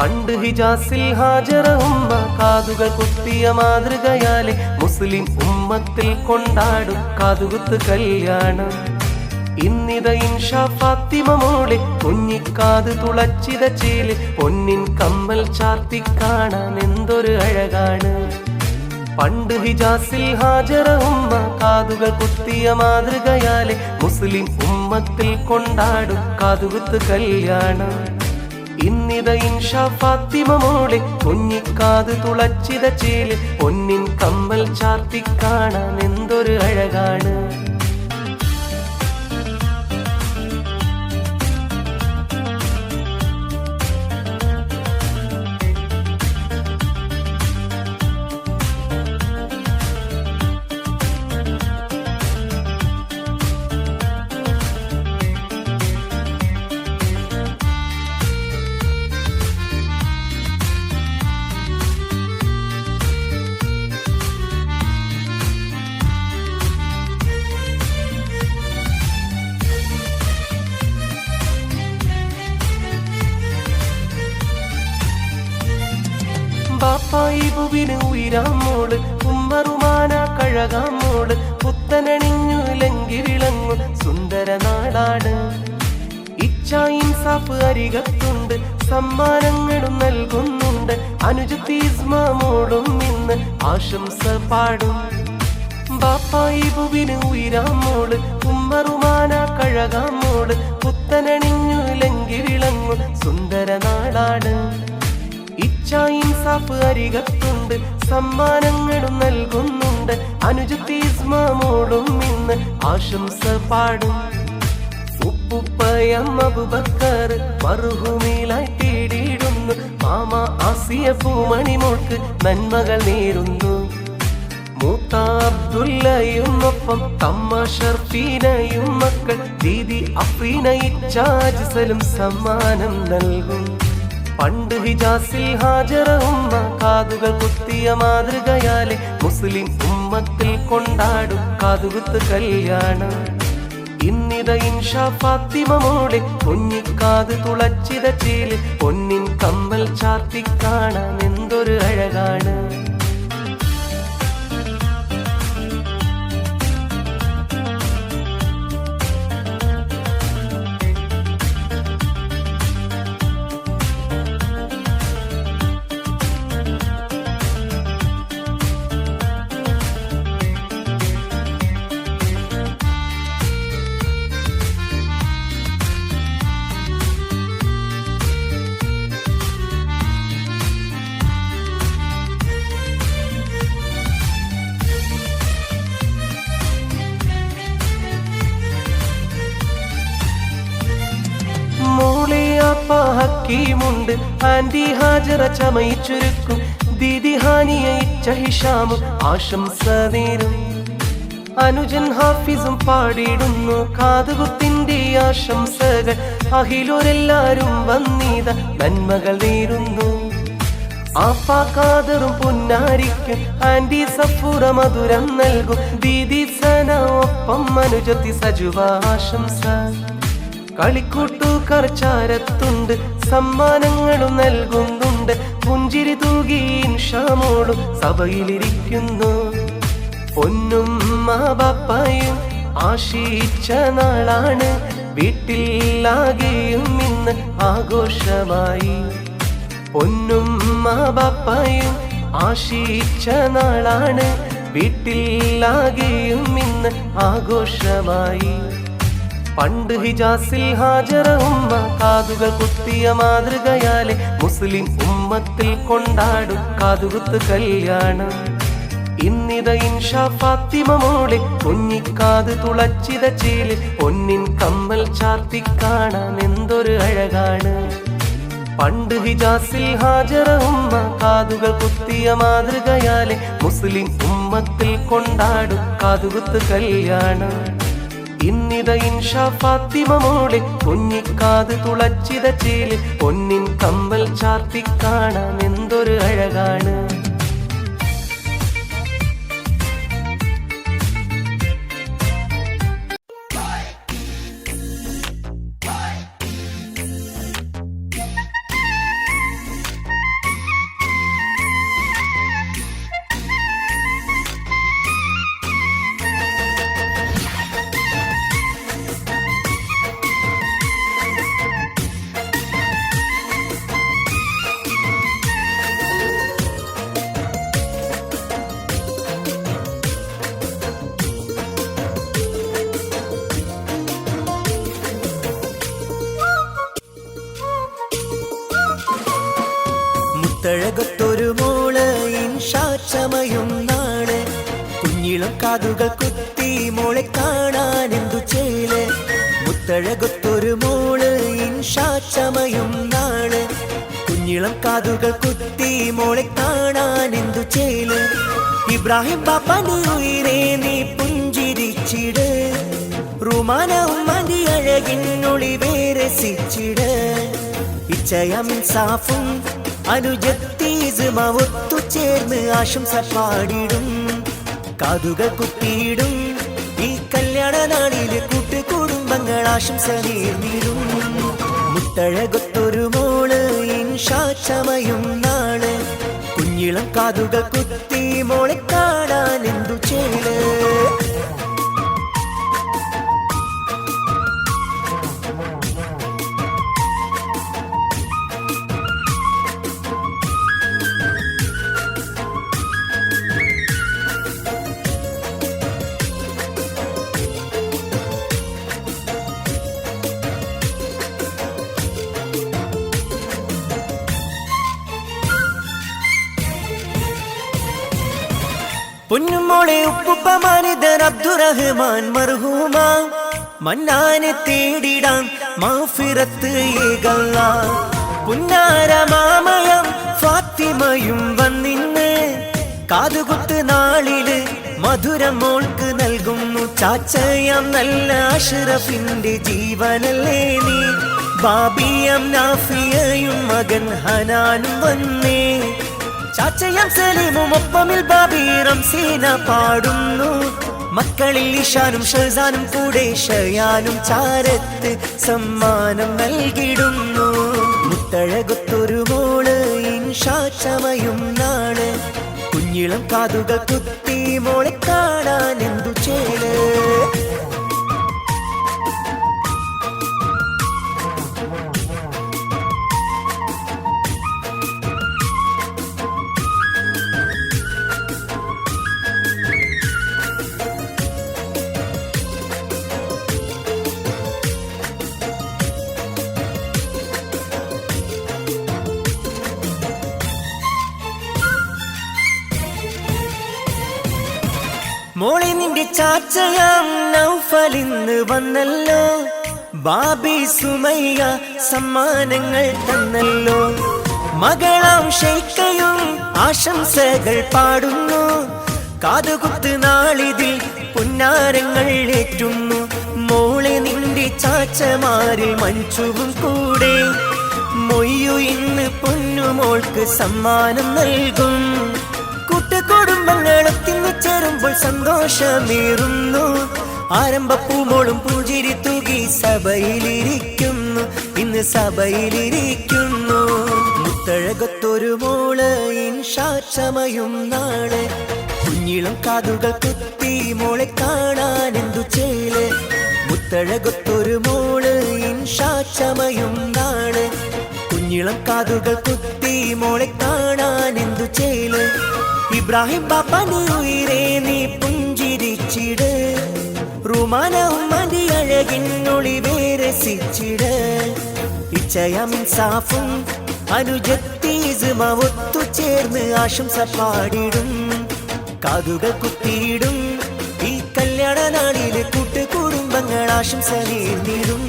പണ്ട് ഹിജാസിൽ ഹാജറ ഉമ്മ കാതുകൾ കുത്തിയ മാതൃകയാലെ മുസ്ലിം ഉമ്മത്തിൽ കൊണ്ടാടും കാതുകുത്ത് കല്യാണം. ഇന്നിത ഇൻഷാ ഫാത്തിമ മോളെ കുഞ്ഞിക്കാത് തുളച്ചിത ചേല് പൊന്നിൻ കമ്മൽ ചാർത്തി കാണാൻ എന്തൊരു അഴകാണ്. പണ്ട് ഹിജാസിൽ ഹാജറ ഉമ്മ കാതുകൾ കുത്തിയ മാതൃകയാലെ മുസ്ലിം ഉമ്മത്തിൽ കൊണ്ടാടും കാതുകുത്ത് കല്യാണം. ഇന്നിത ഇൻഷാ ഫാത്തിമ മോളെ കുഞ്ഞിക്കാത് തുളച്ചിത ചേല് പൊന്നിൻ കമ്മൽ ചാർത്തി കാണാൻ എന്തൊരു അഴകാണ്. ബാപ്പായിബുവിന് ഉയരാമോള് ഉമ്മറുമാന കഴകാമോള് പുത്തനണിഞ്ഞു ലങ്കി വിളങ്ങു സുന്ദര നാടാണ്. ഇച്ഛാ ഇൻസാഫ് അരികത്തുണ്ട്, സമ്മാനങ്ങളും നൽകുന്നുണ്ട്. അനുജത്തി ഇസ്മാമോളും ഇന്ന് ആശംസ പാടും. ബാപ്പായിബുവിന് ഉയരാമോള് ഉമ്മറുമാന കഴകാമോള് പുത്തനണിഞ്ഞു ലങ്കി വിളങ്ങു സുന്ദര നാടാണ്. ഇച്ഛാ ഇൻസാഫ് അരികത്തുണ്ട്, സമ്മാനങ്ങളും നൽകുന്നുണ്ട്. അനുജത്തി ഇസ്മാമോളും ഇന്ന് ആശംസ പാടും. ഉപ്പുപ്പയം അബൂബക്കർ മർഹൂമിലായി തേടിയിടുന്നു. മാമ ആസിയ പൂമണിമോൾക്ക് നന്മകൾ നേരുന്നു. മൂത്ത അബ്ദുല്ലയും ഒപ്പം തമ്മ ഷർഫീനയും മക്കൾ ദീദി അഫ്രീന ഇച്ഛാജിസലും സമ്മാനം നൽകും. പണ്ട് ഹിജാസിൽ ഹാജറ ഉമ്മ കാതുകൾ കുത്തിയ മാതൃകയാലെ മുസ്ലിം ഉമ്മത്തിൽ കൊണ്ടാടും കാതുകുത്ത് കല്യാണം. ഇന്നിത ഇൻഷാ ഫാത്തിമ മോളെ കുഞ്ഞിക്കാത് തുളച്ചിത ചേല് പൊന്നിൻ കമ്മൽ ചാർത്തി കാണാൻ എന്തൊരു അഴകാണ്. ഹക്കീമുണ്ട് ആന്റി ഹാജറ ചമയിച്ചൊരുക്കും. ദീദി ഹാനിയ ഇച്ഛ ഹിഷാമും ആശംസ നേരും. അനുജൻ ഹാഫിസും പാടിയിടുന്നു കാതുകുത്തിന്റെ ആശംസകൾ. അഹിലോരെല്ലാരും വന്നീത നന്മകൾ നേരുന്നു. ആപ്പാ കാദറും പൊന്നാരിക്കും ആന്റി സഫൂറ മധുരം നൽകും. ദീദി സന ഒപ്പം അനുജത്തി സജുവ ആശംസ. കളിക്കൂട്ടുകാർ ചാരത്തുണ്ട്, സമ്മാനങ്ങളും നൽകുന്നുണ്ട്. പുഞ്ചിരി തൂകി ഇൻഷാമോളും സഭയിലിരിക്കുന്നു. പൊന്നും ബാപ്പായും ആശിച്ച നാളാണ്. വീട്ടിലാകെയും ഇന്ന് ആഘോഷമായി. പൊന്നും ബാപ്പായും ആശിച്ച നാളാണ്. വീട്ടിലാകെയും ഇന്ന് ആഘോഷമായി. പണ്ട് ഹിജാസിൽ ഹാജറ ഉമ്മ കാതുകൾ കുത്തിയ മാതൃകയാലെ മുസ്ലിം ഉമ്മത്തിൽ കൊണ്ടാടും കാതുകുത്ത് കല്യാണം. ഇന്നിത ഇൻഷാ ഫാത്തിമ മോളെ കുഞ്ഞിക്കാത് തുളച്ചിത ചേല് പൊന്നിൻ കമ്മൽ ചാർത്തി കാണാൻ എന്തൊരു അഴകാണ്. പണ്ട് ഹിജാസിൽ ഹാജറ ഉമ്മ കാതുകൾ കുത്തിയ മാതൃകയാലെ മുസ്ലിം ഉമ്മത്തിൽ കൊണ്ടാടും കാതുകുത്ത് കല്യാണം. ഇന്നിത ഇൻഷാ ഫാത്തിമ മോളെ കുഞ്ഞിക്കാത് തുളച്ചിത ചേല് പൊന്നിൻ കമ്മൽ ചാർത്തി കാണാൻ എന്തൊരു അഴകാണ്. മുത്തഴകത്തൊരു മോള് ഇൻഷാ ചമയും നാള്. കുഞ്ഞിളം കാതുകൾ കുത്തി മോളെ കാണാൻ എന്തു ചേല്. മുത്തഴകത്തൊരു മോള് ഇൻഷാ ചമയും നാള്. കുഞ്ഞിളം കാതുകൾ കുത്തി മോളെ കാണാൻ എന്തു ചേല്. ഇബ്രാഹിം ബാപ്പാന്റെ ഉയിരേ നീ പുഞ്ചിരിച്ചിട്. റുമാന ഉമ്മാന്റെ അഴകിനൊളിവേ രസിച്ചിട്. ഇച്ചയമിൻ സാഫും അനുജത്തീസുമ ഒത്തുചേർന്ന് ആശംസ പാടിടും. കാതുകൾ കുത്തിയിടും ഈ കല്യാണ നാളില് കൂട്ടുകുടുംബങ്ങൾ ആശംസ നേർന്നിടും. മുത്തഴകത്തൊരു മോള് ഇൻഷാ ചമയും നാള്. കുഞ്ഞിളം കാതുകൾ കുത്തി മോളെ കാണാൻ എന്തു ചേല്. പൊന്നുമോളെ ഉപ്പുപ്പമാനിതർ അബ്ദുറഹ്മാൻ മർഹൂമ. മന്നാനെ തേടിടാം മഗ്ഫിറത്ത് ഏകല്ല. പുന്നാര മാമയം ഫാത്തിമയും വന്നിന്ന്. കാതുകുത്ത് നാളില് മധുരം മോൾക്ക് നൽകുന്നു. ചാച്ചയാം നല്ല അഷ്റഫിന്റെ ജീവനല്ലേ നീ. ബാബിയം നാഫിയയും മകൻ ഹനാനും വന്നേ. ചാച്ചയാം സലീമും ഒപ്പമിൽ ബാബി റംസീന പാടുന്നു. മക്കളിൽ ഇഷാനും ഷഹ്സാനും കൂടെ ഷയാനും ചാരത്ത് സമ്മാനം നൽകിടുന്നു. മുത്തഴകത്തൊരു മോള് ഇൻഷാ ചമയും നാള്. കുഞ്ഞിളം കാതുകൾ കുത്തി മോളെ കാണാൻ എന്തു ചേല്. മോളെ നിന്റെ ചാച്ചയാം നൗഫലിന്ന് വന്നല്ലോ. ബാബി സുമയ്യ സമ്മാനങ്ങൾ തന്നല്ലോ. മകളാം ഷെയ്ഖയും ആശംസകൾ പാടുന്നു. കാതുകുത്ത് നാളിതിൽ പുന്നാരങ്ങൾ ഏറ്റുന്നു. മോളെ നിന്റെ ചാച്ചമാരിൽ മഞ്ചുവും കൂടെ മൊയ്യു ഇന്ന് പൊന്നുമോൾക്ക് സമ്മാനം നൽകും. കൂട്ടുകുടുംബങ്ങളെത്തിന്ന് ചേരുമ്പോൾ സന്തോഷമേറുന്നു. ആരംഭപ്പൂമോളും പൂജിരി തൂകി സഭയിലിരിക്കുന്നു. ഇന്ന് സഭയിലിരിക്കുന്നു. മുത്തഴകത്തൊരു മോള് ഇൻഷാ ചമയും നാള്. കുഞ്ഞിളം കാതുകൾ കുത്തി മോളെ കാണാൻ എന്തു ചേല്. മുത്തഴകത്തൊരു മോള് ഇൻഷാ ചമയും നാള്. കുഞ്ഞിളം കാതുകൾ കുത്തി മോളെ കാണാൻ എന്തു ചേല്. ഇബ്രാഹിം ബാപ്പാന്റെ ഉയിരേ നീ പുഞ്ചിരിച്ചിട്. റുമാന ഉമ്മാന്റെ അഴകിനൊളിവേ രസിച്ചിട്. ഇച്ചയമിൻ സാഫും അനുജത്തീസുമ ഒത്തുചേർന്ന് ആശംസ പാടിടും. കാതുകൾ കുത്തിയിടും ഈ കല്യാണ നാളില് കൂട്ടുകുടുംബങ്ങൾ ആശംസ നേർന്നിടും.